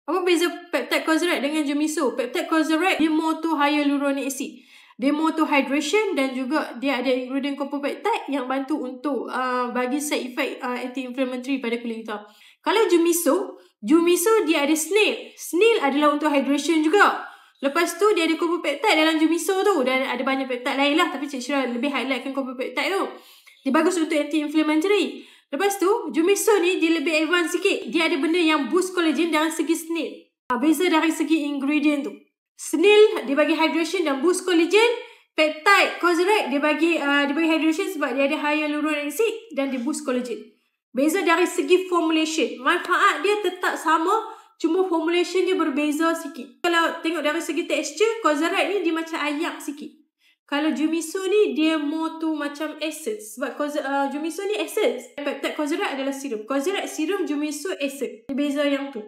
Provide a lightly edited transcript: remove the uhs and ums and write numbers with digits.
Apa beza peptide Cosrx dengan Jumiso? Peptide Cosrx dia more to hyaluronic acid. Dia more to hydration dan juga dia ada ingredient copeptide yang bantu untuk bagi side effect anti-inflammatory pada kulit kita. Kalau Jumiso dia ada snail. Snail adalah untuk hydration juga. Lepas tu dia ada copeptide dalam Jumiso tu dan ada banyak peptide lain lah, tapi Cik Syira lebih highlightkan copeptide tu. Dia bagus untuk anti-inflammatory. Lepas tu, Jumiso ni dia lebih advance sikit. Dia ada benda yang boost collagen dari segi snail. Beza dari segi ingredient tu. Snail dia bagi hydration dan boost collagen. Peptide Cosrx dia bagi hydration sebab dia ada hyaluronic acid dan dia boost collagen. Beza dari segi formulation. Manfaat dia tetap sama, cuma formulation dia berbeza sikit. Kalau tengok dari segi texture, Cosrx ni dia macam ayak sikit. Kalau Jumiso ni dia more tu macam essence. Sebab Jumiso ni essence. Peptide Cosrx adalah serum. Cosrx serum, Jumiso essence. Dia beza yang tu.